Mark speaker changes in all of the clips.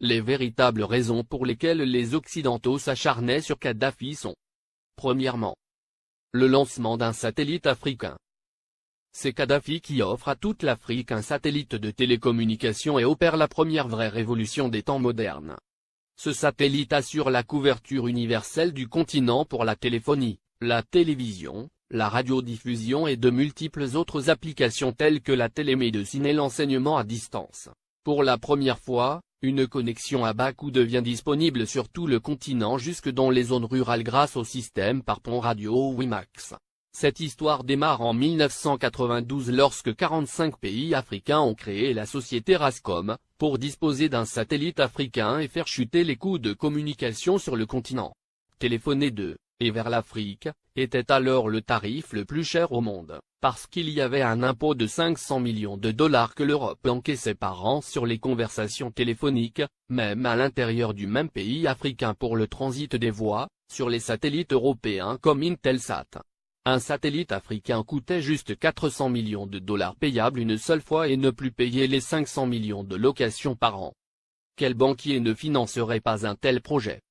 Speaker 1: Les véritables raisons pour lesquelles les Occidentaux s'acharnaient sur Kadhafi sont: premièrement, le lancement d'un satellite africain. C'est Kadhafi qui offre à toute l'Afrique un satellite de télécommunication et opère la première vraie révolution des temps modernes. Ce satellite assure la couverture universelle du continent pour la téléphonie, la télévision, la radiodiffusion et de multiples autres applications telles que la télémédecine et l'enseignement à distance. Pour la première fois, une connexion à bas coût devient disponible sur tout le continent jusque dans les zones rurales grâce au système par pont radio WiMAX. Cette histoire démarre en 1992 lorsque 45 pays africains ont créé la société Rascom, pour disposer d'un satellite africain et faire chuter les coûts de communication sur le continent. Téléphoner de et vers l'Afrique était alors le tarif le plus cher au monde, parce qu'il y avait un impôt de 500 millions de dollars que l'Europe encaissait par an sur les conversations téléphoniques, même à l'intérieur du même pays africain pour le transit des voix, sur les satellites européens comme Intelsat. Un satellite africain coûtait juste 400 millions de dollars payables une seule fois et ne plus payer les 500 millions de locations par an. Quel banquier ne financerait pas un tel projet?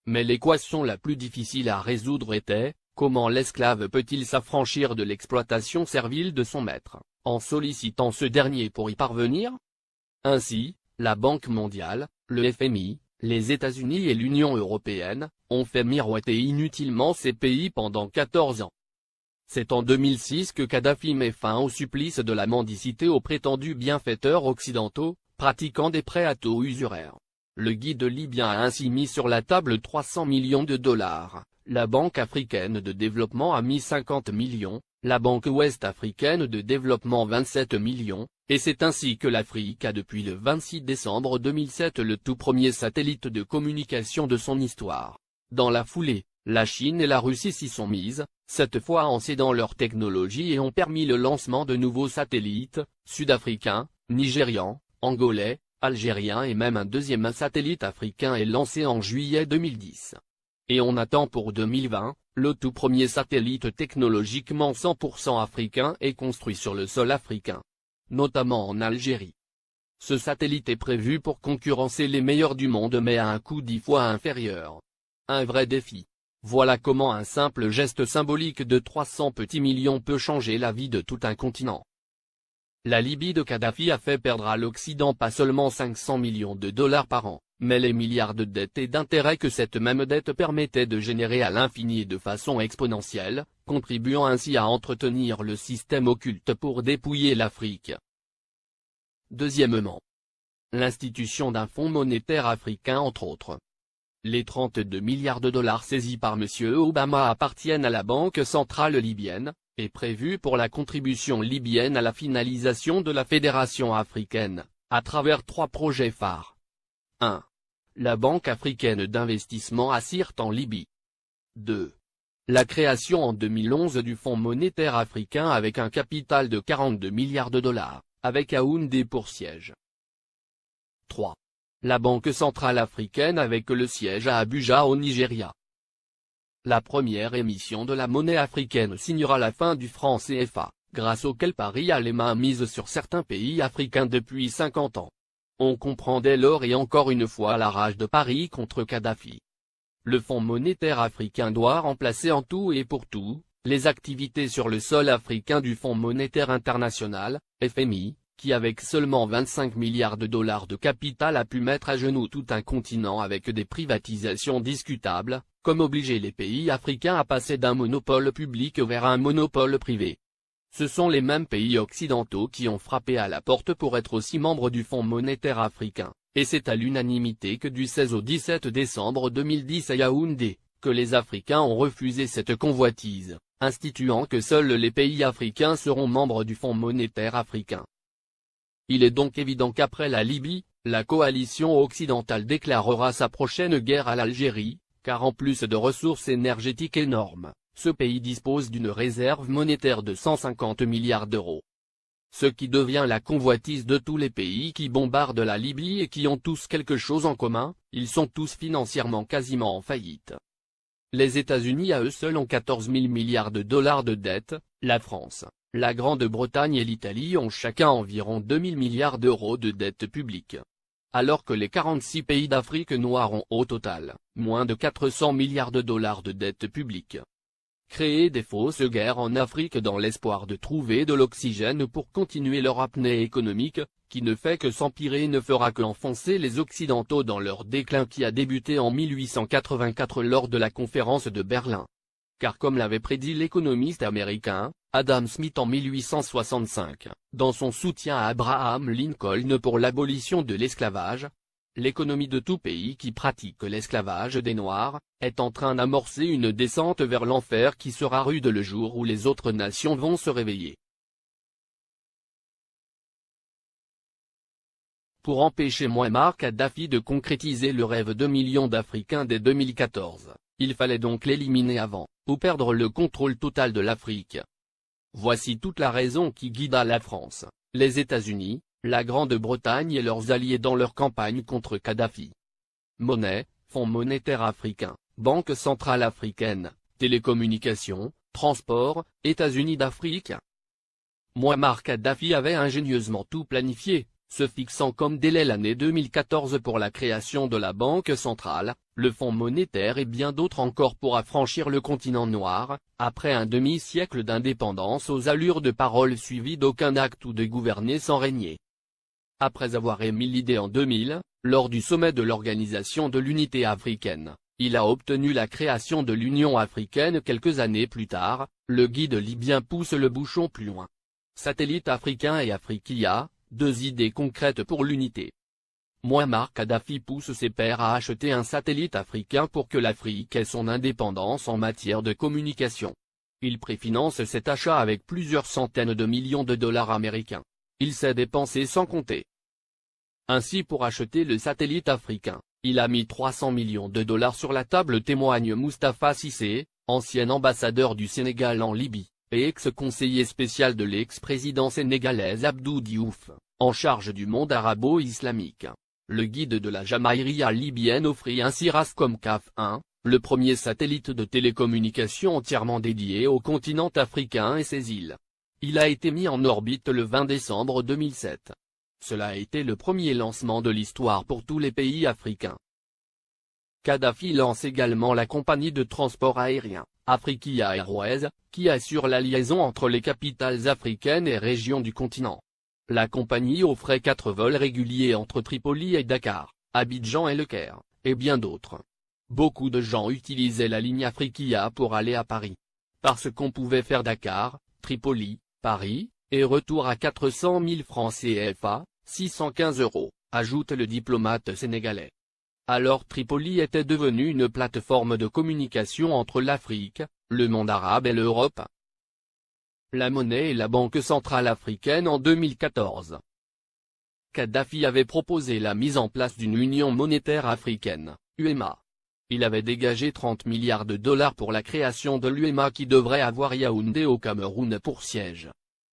Speaker 1: Mais l'équation la plus difficile à résoudre était: comment l'esclave peut-il s'affranchir de l'exploitation servile de son maître, en sollicitant ce dernier pour y parvenir? Ainsi, la Banque mondiale, le FMI, les États-Unis et l'Union européenne, ont fait miroiter inutilement ces pays pendant 14 ans. C'est en 2006 que Kadhafi met fin au supplice de la mendicité aux prétendus bienfaiteurs occidentaux, pratiquant des prêts à taux usuraires. Le guide libyen a ainsi mis sur la table 300 millions de dollars, la Banque africaine de développement a mis 50 millions, la Banque ouest-africaine de développement 27 millions, et c'est ainsi que l'Afrique a depuis le 26 décembre 2007 le tout premier satellite de communication de son histoire. Dans la foulée, la Chine et la Russie s'y sont mises, cette fois en cédant leur technologie et ont permis le lancement de nouveaux satellites, sud-africains, nigérians, angolais, algériens et même un deuxième satellite africain est lancé en juillet 2010. Et on attend pour 2020, le tout premier satellite technologiquement 100% africain est construit sur le sol africain, notamment en Algérie. Ce satellite est prévu pour concurrencer les meilleurs du monde mais à un coût 10 fois inférieur. Un vrai défi. Voilà comment un simple geste symbolique de 300 petits millions peut changer la vie de tout un continent. La Libye de Kadhafi a fait perdre à l'Occident pas seulement 500 millions de dollars par an, mais les milliards de dettes et d'intérêts que cette même dette permettait de générer à l'infini et de façon exponentielle, contribuant ainsi à entretenir le système occulte pour dépouiller l'Afrique. Deuxièmement, l'institution d'un fonds monétaire africain entre autres. Les 32 milliards de dollars saisis par M. Obama appartiennent à la Banque centrale libyenne, et prévus pour la contribution libyenne à la finalisation de la Fédération africaine, à travers 3 projets phares. 1. La Banque africaine d'investissement ACIRT en Libye. 2. La création en 2011 du Fonds monétaire africain avec un capital de 42 milliards de dollars, avec Yaoundé pour siège. 3. La Banque centrale africaine avec le siège à Abuja au Nigeria. La première émission de la monnaie africaine signera la fin du franc CFA, grâce auquel Paris a les mains mises sur certains pays africains depuis 50 ans. On comprend dès lors et encore une fois la rage de Paris contre Kadhafi. Le Fonds monétaire africain doit remplacer en tout et pour tout, les activités sur le sol africain du Fonds monétaire international, FMI, qui avec seulement 25 milliards de dollars de capital a pu mettre à genoux tout un continent avec des privatisations discutables, comme obliger les pays africains à passer d'un monopole public vers un monopole privé. Ce sont les mêmes pays occidentaux qui ont frappé à la porte pour être aussi membres du Fonds monétaire africain, et c'est à l'unanimité que du 16 au 17 décembre 2010 à Yaoundé, que les Africains ont refusé cette convoitise, instituant que seuls les pays africains seront membres du Fonds monétaire africain. Il est donc évident qu'après la Libye, la coalition occidentale déclarera sa prochaine guerre à l'Algérie, car en plus de ressources énergétiques énormes, ce pays dispose d'une réserve monétaire de 150 milliards d'euros. Ce qui devient la convoitise de tous les pays qui bombardent la Libye et qui ont tous quelque chose en commun, ils sont tous financièrement quasiment en faillite. Les États-Unis à eux seuls ont 14 000 milliards de dollars de dette, la France, la Grande-Bretagne et l'Italie ont chacun environ 2 000 milliards d'euros de dette publique. alors que les 46 pays d'Afrique noire ont au total moins de 400 milliards de dollars de dette publique. Créer des fausses guerres en Afrique dans l'espoir de trouver de l'oxygène pour continuer leur apnée économique, qui ne fait que s'empirer, ne fera qu'enfoncer les Occidentaux dans leur déclin qui a débuté en 1884 lors de la conférence de Berlin. Car comme l'avait prédit l'économiste américain, Adam Smith en 1865, dans son soutien à Abraham Lincoln pour l'abolition de l'esclavage, l'économie de tout pays qui pratique l'esclavage des Noirs, est en train d'amorcer une descente vers l'enfer qui sera rude le jour où les autres nations vont se réveiller. Pour empêcher Mouammar Kadhafi de concrétiser le rêve de millions d'Africains dès 2014, il fallait donc l'éliminer avant, ou perdre le contrôle total de l'Afrique. Voici toute la raison qui guida la France, les États-Unis, la Grande-Bretagne et leurs alliés dans leur campagne contre Kadhafi. Monnaie, Fonds monétaire africain, Banque centrale africaine, télécommunications, transport, États-Unis d'Afrique. Mouammar Kadhafi avait ingénieusement tout planifié, se fixant comme délai l'année 2014 pour la création de la Banque centrale, le Fonds monétaire et bien d'autres encore pour affranchir le continent noir, après un demi-siècle d'indépendance aux allures de paroles suivies d'aucun acte ou de gouverner sans régner. Après avoir émis l'idée en 2000, lors du sommet de l'Organisation de l'Unité africaine, il a obtenu la création de l'Union africaine quelques années plus tard. Le guide libyen pousse le bouchon plus loin. Satellite africain et Afriquia, deux idées concrètes pour l'unité. Mouammar Kadhafi pousse ses pairs à acheter un satellite africain pour que l'Afrique ait son indépendance en matière de communication. Il préfinance cet achat avec plusieurs centaines de millions de dollars américains. Il s'est dépensé sans compter. Ainsi, pour acheter le satellite africain, il a mis 300 millions de dollars sur la table, témoigne Moustapha Cissé, ancien ambassadeur du Sénégal en Libye, et ex-conseiller spécial de l'ex-président sénégalais Abdou Diouf, en charge du monde arabo-islamique. Le guide de la Jamaïria libyenne offrit ainsi Rascom CAF 1, le premier satellite de télécommunication entièrement dédié au continent africain et ses îles. Il a été mis en orbite le 20 décembre 2007. Cela a été le premier lancement de l'histoire pour tous les pays africains. Kadhafi lance également la compagnie de transport aérien, Afriquia Airways, qui assure la liaison entre les capitales africaines et régions du continent. La compagnie offrait 4 vols réguliers entre Tripoli et Dakar, Abidjan et Le Caire, et bien d'autres. Beaucoup de gens utilisaient la ligne Afriquia pour aller à Paris. Parce qu'on pouvait faire Dakar, Tripoli, Paris, et retour à 400 000 francs CFA, 615 €, ajoute le diplomate sénégalais. Alors Tripoli était devenue une plateforme de communication entre l'Afrique, le monde arabe et l'Europe. La monnaie et la Banque centrale africaine en 2014. Kadhafi avait proposé la mise en place d'une union monétaire africaine, UEMA. Il avait dégagé 30 milliards de dollars pour la création de l'UEMA qui devrait avoir Yaoundé au Cameroun pour siège.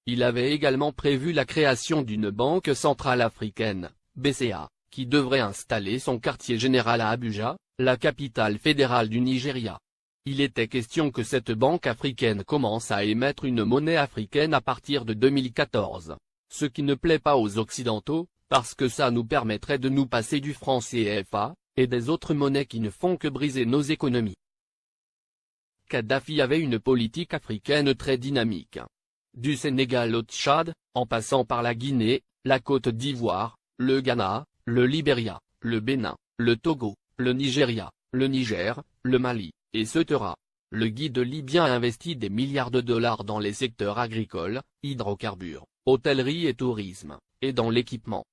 Speaker 1: Il avait également prévu la création d'une Banque centrale africaine, BCA, qui devrait installer son quartier général à Abuja, la capitale fédérale du Nigeria. Il était question que cette banque africaine commence à émettre une monnaie africaine à partir de 2014. Ce qui ne plaît pas aux Occidentaux, parce que ça nous permettrait de nous passer du franc CFA, et des autres monnaies qui ne font que briser nos économies. Kadhafi avait une politique africaine très dynamique. Du Sénégal au Tchad, en passant par la Guinée, la Côte d'Ivoire, le Ghana, le Libéria, le Bénin, le Togo, le Nigeria, le Niger, le Mali, etc. Le guide libyen a investi des milliards de dollars dans les secteurs agricoles, hydrocarbures, hôtellerie et tourisme, et dans l'équipement.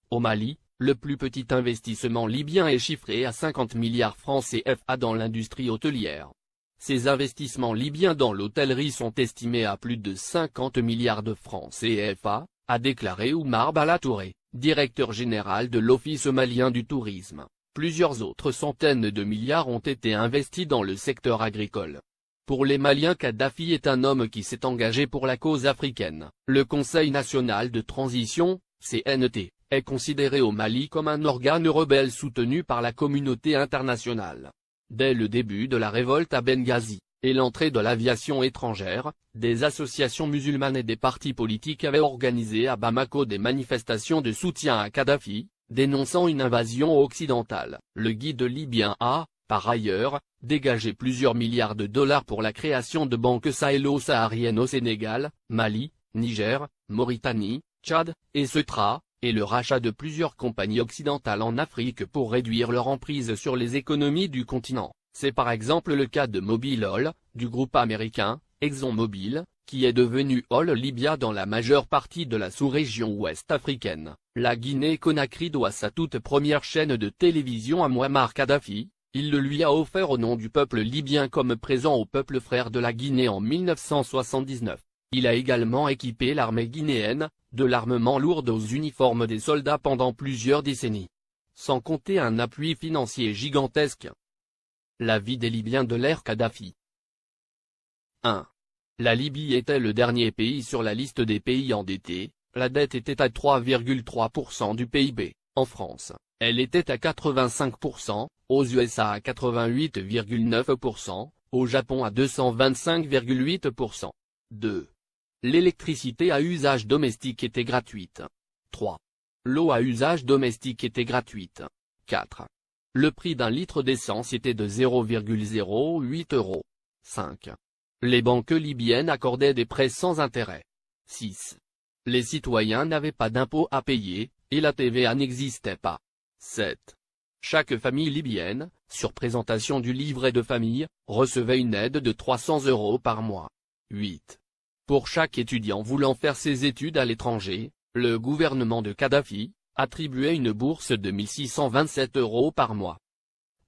Speaker 1: Au Mali, le plus petit investissement libyen est chiffré à 50 milliards francs CFA dans l'industrie hôtelière. Ces investissements libyens dans l'hôtellerie sont estimés à plus de 50 milliards de francs CFA, a déclaré Oumar Bala Touré, directeur général de l'Office malien du tourisme. Plusieurs autres centaines de milliards ont été investis dans le secteur agricole. Pour les Maliens, Kadhafi est un homme qui s'est engagé pour la cause africaine. Le Conseil national de transition, CNT, est considéré au Mali comme un organe rebelle soutenu par la communauté internationale. Dès le début de la révolte à Benghazi, et l'entrée de l'aviation étrangère, des associations musulmanes et des partis politiques avaient organisé à Bamako des manifestations de soutien à Kadhafi, dénonçant une invasion occidentale. Le guide libyen a, par ailleurs, dégagé plusieurs milliards de dollars pour la création de banques sahélo-sahariennes au Sénégal, Mali, Niger, Mauritanie, Tchad, et Ceuta, et le rachat de plusieurs compagnies occidentales en Afrique pour réduire leur emprise sur les économies du continent. C'est par exemple le cas de Mobil Oil, du groupe américain, ExxonMobil, qui est devenu Oil Libya dans la majeure partie de la sous-région ouest africaine. La Guinée-Conakry doit sa toute première chaîne de télévision à Mouammar Kadhafi. Il le lui a offert au nom du peuple libyen comme présent au peuple frère de la Guinée en 1979. Il a également équipé l'armée guinéenne, de l'armement lourd aux uniformes des soldats pendant plusieurs décennies. Sans compter un appui financier gigantesque. La vie des Libyens de l'ère Kadhafi. 1. La Libye était le dernier pays sur la liste des pays endettés, la dette était à 3,3% du PIB, en France, elle était à 85%, aux USA à 88,9%, au Japon à 225,8%. 2. L'électricité à usage domestique était gratuite. 3. L'eau à usage domestique était gratuite. 4. Le prix d'un litre d'essence était de 0,08 €. 5. Les banques libyennes accordaient des prêts sans intérêt. 6. Les citoyens n'avaient pas d'impôts à payer, et la TVA n'existait pas. 7. Chaque famille libyenne, sur présentation du livret de famille, recevait une aide de 300 € par mois. 8. Pour chaque étudiant voulant faire ses études à l'étranger, le gouvernement de Kadhafi attribuait une bourse de 1627 € par mois.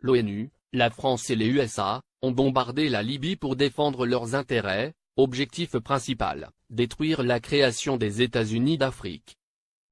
Speaker 1: L'ONU, la France et les USA ont bombardé la Libye pour défendre leurs intérêts, objectif principal, détruire la création des États-Unis d'Afrique.